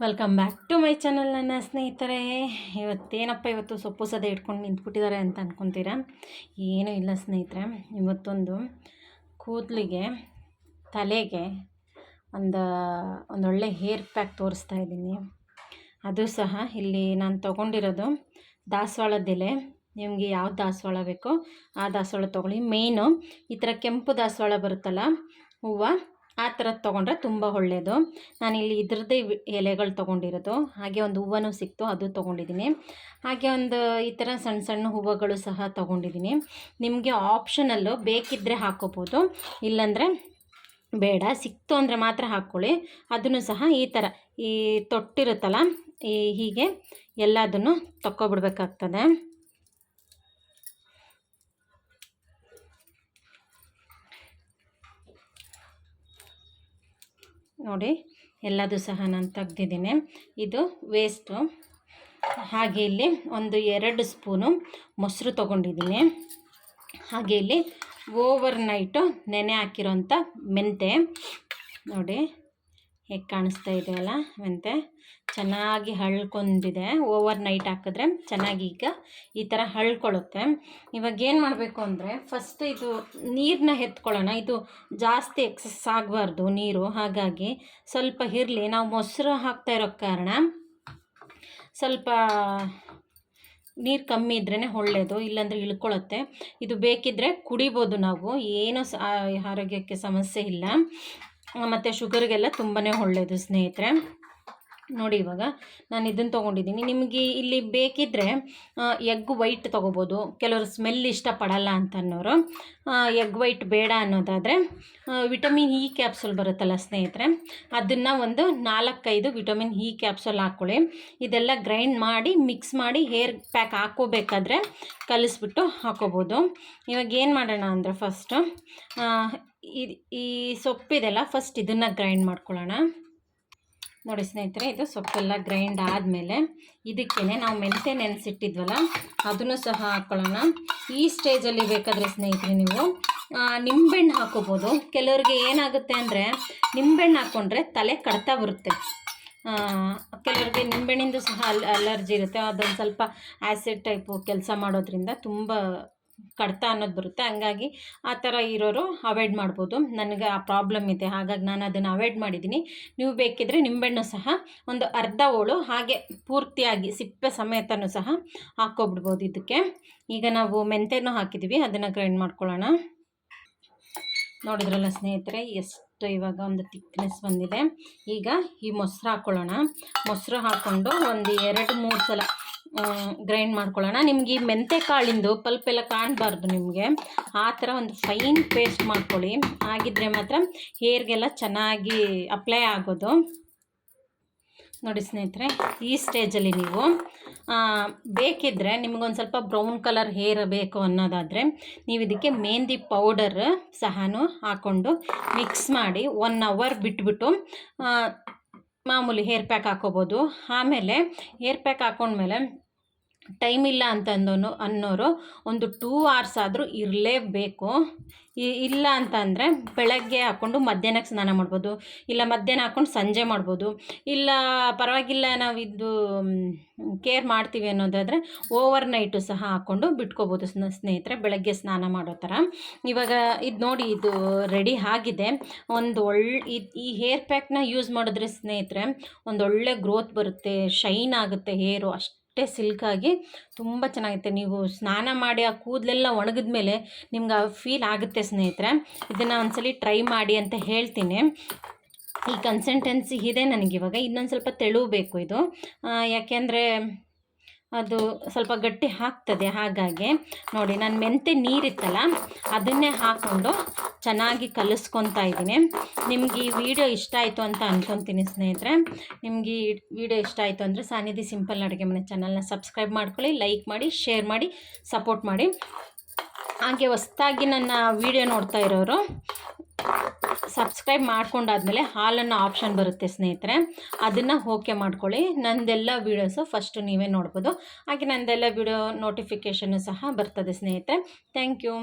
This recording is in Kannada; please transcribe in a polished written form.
Welcome back to my channel ನನ್ನ ಸ್ನೇಹಿತರೆ. ಇವತ್ತು ಸೊಪ್ಪು ಸದೆ ಇಟ್ಕೊಂಡು ನಿಂತ್ಬಿಟ್ಟಿದ್ದಾರೆ ಅಂತ ಅಂದ್ಕೊತೀರಾ. ಏನೂ ಇಲ್ಲ ಸ್ನೇಹಿತರೆ, ಇವತ್ತೊಂದು ಕೂದಲಿಗೆ ತಲೆಗೆ ಒಂದೊಳ್ಳೆ ಹೇರ್ ಪ್ಯಾಕ್ ತೋರಿಸ್ತಾ ಇದ್ದೀನಿ. ಅದು ಸಹ ಇಲ್ಲಿ ನಾನು ತೊಗೊಂಡಿರೋದು ದಾಸವಾಳದೆಲೆ. ನಿಮಗೆ ಯಾವ ದಾಸವಾಳ ಬೇಕೋ ಆ ದಾಸವಾಳ ತೊಗೊಳ್ಳಿ. ಮೇಯ್ನು ಈ ಥರ ಕೆಂಪು ದಾಸವಾಳ ಬರುತ್ತಲ್ಲ ಹೂವು, ಆ ಥರದ್ದು ತೊಗೊಂಡ್ರೆ ತುಂಬ ಒಳ್ಳೆಯದು. ನಾನಿಲ್ಲಿ ಇದ್ರದ್ದೇ ಎಲೆಗಳು ತೊಗೊಂಡಿರೋದು. ಹಾಗೆ ಒಂದು ಹೂವನೂ ಸಿಕ್ತು, ಅದು ತೊಗೊಂಡಿದ್ದೀನಿ. ಹಾಗೆ ಒಂದು ಈ ಥರ ಸಣ್ಣ ಸಣ್ಣ ಹೂವುಗಳು ಸಹ ತೊಗೊಂಡಿದ್ದೀನಿ. ನಿಮಗೆ ಆಪ್ಷನಲ್ಲು ಬೇಕಿದ್ದರೆ ಹಾಕ್ಕೋಬೋದು, ಇಲ್ಲಾಂದರೆ ಬೇಡ. ಸಿಕ್ತು ಅಂದರೆ ಮಾತ್ರ ಹಾಕ್ಕೊಳ್ಳಿ. ಅದನ್ನು ಸಹ ಈ ಥರ ಈ ತೊಟ್ಟಿರುತ್ತಲ್ಲ ಹೀಗೆ ಎಲ್ಲದನ್ನು ತಗೊಬಿಡ್ಬೇಕಾಗ್ತದೆ. ನೋಡಿ, ಎಲ್ಲದು ಸಹ ನಾನು ತೆಗ್ದಿದ್ದೀನಿ. ಇದು ವೇಸ್ಟು. ಹಾಗೆ ಇಲ್ಲಿ ಒಂದು 2 ಸ್ಪೂನು ಮೊಸರು ತೊಗೊಂಡಿದ್ದೀನಿ. ಹಾಗೆ ಇಲ್ಲಿ ಓವರ್ ನೈಟು ನೆನೆ ಹಾಕಿರೋಂಥ ಮೆಂತೆ. ನೋಡಿ ಹೇಗೆ ಕಾಣಿಸ್ತಾ ಇದೆಯಲ್ಲ, ಮೆಂತೆ ಚೆನ್ನಾಗಿ ಹಳ್ಕೊಂಡಿದೆ. ಓವರ್ ನೈಟ್ ಹಾಕಿದ್ರೆ ಚೆನ್ನಾಗಿ ಈಗ ಈ ಥರ ಹಳ್ಕೊಳ್ಳುತ್ತೆ. ಇವಾಗ ಏನು ಮಾಡಬೇಕು ಅಂದರೆ, ಫಸ್ಟ್ ಇದು ನೀರನ್ನ ಎತ್ಕೊಳ್ಳೋಣ. ಇದು ಜಾಸ್ತಿ ಎಕ್ಸಸ್ ಆಗಬಾರ್ದು ನೀರು, ಹಾಗಾಗಿ ಸ್ವಲ್ಪ ಇರಲಿ. ನಾವು ಮೊಸರು ಹಾಕ್ತಾ ಇರೋ ಕಾರಣ ಸ್ವಲ್ಪ ನೀರು ಕಮ್ಮಿ ಇದ್ರೇ ಒಳ್ಳೆಯದು, ಇಲ್ಲಾಂದರೆ ಇಳ್ಕೊಳ್ಳುತ್ತೆ. ಇದು ಬೇಕಿದ್ದರೆ ಕುಡಿಬೋದು ನಾವು, ಏನೂ ಆರೋಗ್ಯಕ್ಕೆ ಸಮಸ್ಯೆ ಇಲ್ಲ. ಮತ್ತು ಶುಗರ್ಗೆಲ್ಲ ತುಂಬಾ ಒಳ್ಳೆಯದು ಸ್ನೇಹಿತರೆ. ನೋಡಿ, ಇವಾಗ ನಾನು ಇದನ್ನು ತೊಗೊಂಡಿದ್ದೀನಿ. ನಿಮಗೆ ಇಲ್ಲಿ ಬೇಕಿದ್ದರೆ ಎಗ್ ವೈಟ್ ತೊಗೋಬೋದು. ಕೆಲವರು ಸ್ಮೆಲ್ ಇಷ್ಟಪಡಲ್ಲ ಅಂತ ಅನ್ನೋರು ಎಗ್ ವೈಟ್ ಬೇಡ ಅನ್ನೋದಾದರೆ ವಿಟಮಿನ್ ಇ ಕ್ಯಾಪ್ಸೂಲ್ ಬರುತ್ತಲ್ಲ ಸ್ನೇಹಿತರೆ, ಅದನ್ನು ಒಂದು 4-5 ವಿಟಮಿನ್ ಇ ಕ್ಯಾಪ್ಸೂಲ್ ಹಾಕ್ಕೊಳ್ಳಿ. ಇದೆಲ್ಲ ಗ್ರೈಂಡ್ ಮಾಡಿ ಮಿಕ್ಸ್ ಮಾಡಿ ಹೇರ್ ಪ್ಯಾಕ್ ಹಾಕ್ಕೋಬೇಕಾದ್ರೆ ಕಲಿಸ್ಬಿಟ್ಟು ಹಾಕ್ಕೋಬೋದು. ಇವಾಗ ಏನು ಮಾಡೋಣ ಅಂದರೆ, ಫಸ್ಟು ಈ ಸೊಪ್ಪಿದೆಲ್ಲ ಫಸ್ಟ್ ಇದನ್ನು ಗ್ರೈಂಡ್ ಮಾಡ್ಕೊಳ್ಳೋಣ. ನೋಡಿ ಸ್ನೇಹಿತರೆ, ಇದು ಸೊಪ್ಪೆಲ್ಲ ಗ್ರೈಂಡ್ ಆದಮೇಲೆ ಇದಕ್ಕೇ ನಾವು ಮೆಂತೆ ನೆನೆಸಿಟ್ಟಿದ್ವಲ್ಲ ಅದನ್ನು ಸಹ ಹಾಕ್ಕೊಳ್ಳೋಣ. ಈ ಸ್ಟೇಜಲ್ಲಿ ಬೇಕಾದರೆ ಸ್ನೇಹಿತರೆ ನೀವು ನಿಂಬೆಹಣ್ಣು ಹಾಕೋಬೋದು. ಕೆಲವ್ರಿಗೆ ಏನಾಗುತ್ತೆ ಅಂದರೆ, ನಿಂಬೆಹಣ್ಣು ಹಾಕ್ಕೊಂಡ್ರೆ ತಲೆ ಕಡ್ತಾ ಬರುತ್ತೆ. ಕೆಲವ್ರಿಗೆ ನಿಂಬೆಹಣ್ಣಿಂದು ಸಹ ಅಲರ್ಜಿ ಇರುತ್ತೆ. ಅದೊಂದು ಸ್ವಲ್ಪ ಆ್ಯಸಿಡ್ ಟೈಪು ಕೆಲಸ ಮಾಡೋದ್ರಿಂದ ತುಂಬ ಕಡ್ತ ಅನ್ನೋದು ಬರುತ್ತೆ. ಹಂಗಾಗಿ ಆ ಥರ ಇರೋರು ಅವಾಯ್ಡ್ ಮಾಡ್ಬೋದು. ನನಗೆ ಆ ಪ್ರಾಬ್ಲಮ್ ಇದೆ, ಹಾಗಾಗಿ ನಾನು ಅದನ್ನು ಅವಾಯ್ಡ್ ಮಾಡಿದ್ದೀನಿ. ನೀವು ಬೇಕಿದ್ದರೆ ನಿಂಬೆಹಣ್ಣು ಸಹ ಒಂದು ಅರ್ಧ ಹೋಳು ಹಾಗೆ ಪೂರ್ತಿಯಾಗಿ ಸಿಪ್ಪೆ ಸಮೇತನೂ ಸಹ ಹಾಕ್ಕೊಬಿಡ್ಬೋದು ಇದಕ್ಕೆ. ಈಗ ನಾವು ಮೆಂತೆನೂ ಹಾಕಿದ್ದೀವಿ, ಅದನ್ನು ಗ್ರೈಂಡ್ ಮಾಡ್ಕೊಳ್ಳೋಣ. ನೋಡಿದ್ರಲ್ಲ ಸ್ನೇಹಿತರೆ, ಎಷ್ಟು ಇವಾಗ ಒಂದು ತಿಕ್ನೆಸ್ ಬಂದಿದೆ. ಈಗ ಈ ಮೊಸರು ಹಾಕ್ಕೊಳ್ಳೋಣ. ಮೊಸರು ಹಾಕ್ಕೊಂಡು ಒಂದು 2-3 ಸಲ ಗ್ರೈಂಡ್ ಮಾಡ್ಕೊಳ್ಳೋಣ. ನಿಮ್ಗೆ ಈ ಮೆಂತೆ ಕಾಳಿಂದು ಪಲ್ಪೆಲ್ಲ ಕಾಣಬಾರ್ದು, ನಿಮಗೆ ಆ ಥರ ಒಂದು ಫೈನ್ ಪೇಸ್ಟ್ ಮಾಡ್ಕೊಳ್ಳಿ. ಆಗಿದ್ದರೆ ಮಾತ್ರ ಹೇರ್ಗೆಲ್ಲ ಚೆನ್ನಾಗಿ ಅಪ್ಲೈ ಆಗೋದು. ನೋಡಿ ಸ್ನೇಹಿತರೆ, ಈ ಸ್ಟೇಜಲ್ಲಿ ನೀವು ಬೇಕಿದ್ದರೆ ನಿಮಗೊಂದು ಸ್ವಲ್ಪ ಬ್ರೌನ್ ಕಲರ್ ಹೇರ್ ಬೇಕು ಅನ್ನೋದಾದರೆ ನೀವು ಇದಕ್ಕೆ ಮೆಹಂದಿ ಪೌಡರ್ ಸಹ ಹಾಕ್ಕೊಂಡು ಮಿಕ್ಸ್ ಮಾಡಿ 1 ಅವರ್ ಬಿಟ್ಬಿಟ್ಟು ಮಾಮೂಲಿ ಹೇರ್ ಪ್ಯಾಕ್ ಹಾಕ್ಕೋಬೋದು. ಆಮೇಲೆ ಹೇರ್ ಪ್ಯಾಕ್ ಹಾಕ್ಕೊಂಡ್ಮೇಲೆ ಟೈಮ್ ಇಲ್ಲ ಅನ್ನೋರು ಒಂದು 2 hours ಆದರೂ ಇರಲೇಬೇಕು. ಇಲ್ಲ ಅಂತಂದರೆ ಬೆಳಗ್ಗೆ ಹಾಕ್ಕೊಂಡು ಮಧ್ಯಾಹ್ನಕ್ಕೆ ಸ್ನಾನ ಮಾಡ್ಬೋದು, ಇಲ್ಲ ಮಧ್ಯಾಹ್ನ ಹಾಕ್ಕೊಂಡು ಸಂಜೆ ಮಾಡ್ಬೋದು. ಇಲ್ಲ ಪರವಾಗಿಲ್ಲ ನಾವು ಇದು ಕೇರ್ ಮಾಡ್ತೀವಿ ಅನ್ನೋದಾದರೆ ಓವರ್ ನೈಟು ಸಹ ಹಾಕ್ಕೊಂಡು ಬಿಟ್ಕೋಬೋದು ಸ್ನೇಹಿತರೆ, ಬೆಳಗ್ಗೆ ಸ್ನಾನ ಮಾಡೋ ಥರ. ಇವಾಗ ಇದು ನೋಡಿ, ಇದು ರೆಡಿ ಆಗಿದೆ. ಈ ಹೇರ್ ಪ್ಯಾಕ್ನ ಯೂಸ್ ಮಾಡಿದ್ರೆ ಸ್ನೇಹಿತರೆ ಒಂದೊಳ್ಳೆ ಗ್ರೋತ್ ಬರುತ್ತೆ, ಶೈನ್ ಆಗುತ್ತೆ ಹೇರು, ಅಷ್ಟೇ ಸಿಲ್ಕಾಗಿ ತುಂಬ ಚೆನ್ನಾಗಿರುತ್ತೆ. ನೀವು ಸ್ನಾನ ಮಾಡಿ ಆ ಕೂದಲೆಲ್ಲ ಒಣಗಿದ ಮೇಲೆ ನಿಮ್ಗೆ ಫೀಲ್ ಆಗುತ್ತೆ ಸ್ನೇಹಿತರೆ. ಇದನ್ನು ಒಂದ್ಸಲಿ ಟ್ರೈ ಮಾಡಿ ಅಂತ ಹೇಳ್ತೀನಿ. ಈ ಕನ್ಸಿಸ್ಟೆನ್ಸಿ ಇದೆ ನನಗಿವಾಗ. ಇನ್ನೊಂದು ಸ್ವಲ್ಪ ತೆಳು ಬೇಕು ಇದು, ಯಾಕೆಂದರೆ ಅದು ಸ್ವಲ್ಪ ಗಟ್ಟಿ ಆಗ್ತದೆ. ಹಾಗಾಗಿ ನೋಡಿ, ನಾನು ಮೆಂತೆ ನೀರಿತ್ತಲ್ಲ ಅದನ್ನೇ ಹಾಕ್ಕೊಂಡು ಚೆನ್ನಾಗಿ ಕಲಿಸ್ಕೊತಾ ಇದ್ದೀನಿ. ನಿಮ್ಗೆ ಈ ವಿಡಿಯೋ ಇಷ್ಟ ಆಯಿತು ಅಂತ ಅಂದ್ಕೊತೀನಿ ಸ್ನೇಹಿತರೆ. ನಿಮ್ಗೆ ಈ ವಿಡಿಯೋ ಇಷ್ಟ ಆಯಿತು ಅಂದರೆ ಸಾನಿಧಿ ಸಿಂಪಲ್ ಅಡುಗೆ ಮನೆ ಚಾನಲ್ನ ಸಬ್ಸ್ಕ್ರೈಬ್ ಮಾಡ್ಕೊಳ್ಳಿ, ಲೈಕ್ ಮಾಡಿ, ಶೇರ್ ಮಾಡಿ, ಸಪೋರ್ಟ್ ಮಾಡಿ. ಹಾಗೆ ಹೊಸ್ದಾಗಿ ನನ್ನ ವಿಡಿಯೋ ನೋಡ್ತಾ ಇರೋರು ಸಬ್ಸ್ಕ್ರೈಬ್ ಮಾಡ್ಕೊಂಡಾದ್ಮೇಲೆ ಹಾಲನ್ನು ಆಪ್ಷನ್ ಬರುತ್ತೆ ಸ್ನೇಹಿತರೆ, ಅದನ್ನು ಓಕೆ ಮಾಡ್ಕೊಳ್ಳಿ. ನಂದೆಲ್ಲ ವೀಡಿಯೋಸು ಫಸ್ಟು ನೀವೇ ನೋಡ್ಬೋದು. ಹಾಗೆ ನಂದೆಲ್ಲ ವೀಡಿಯೋ ನೋಟಿಫಿಕೇಷನ್ನು ಸಹ ಬರ್ತದೆ ಸ್ನೇಹಿತರೆ. Thank you.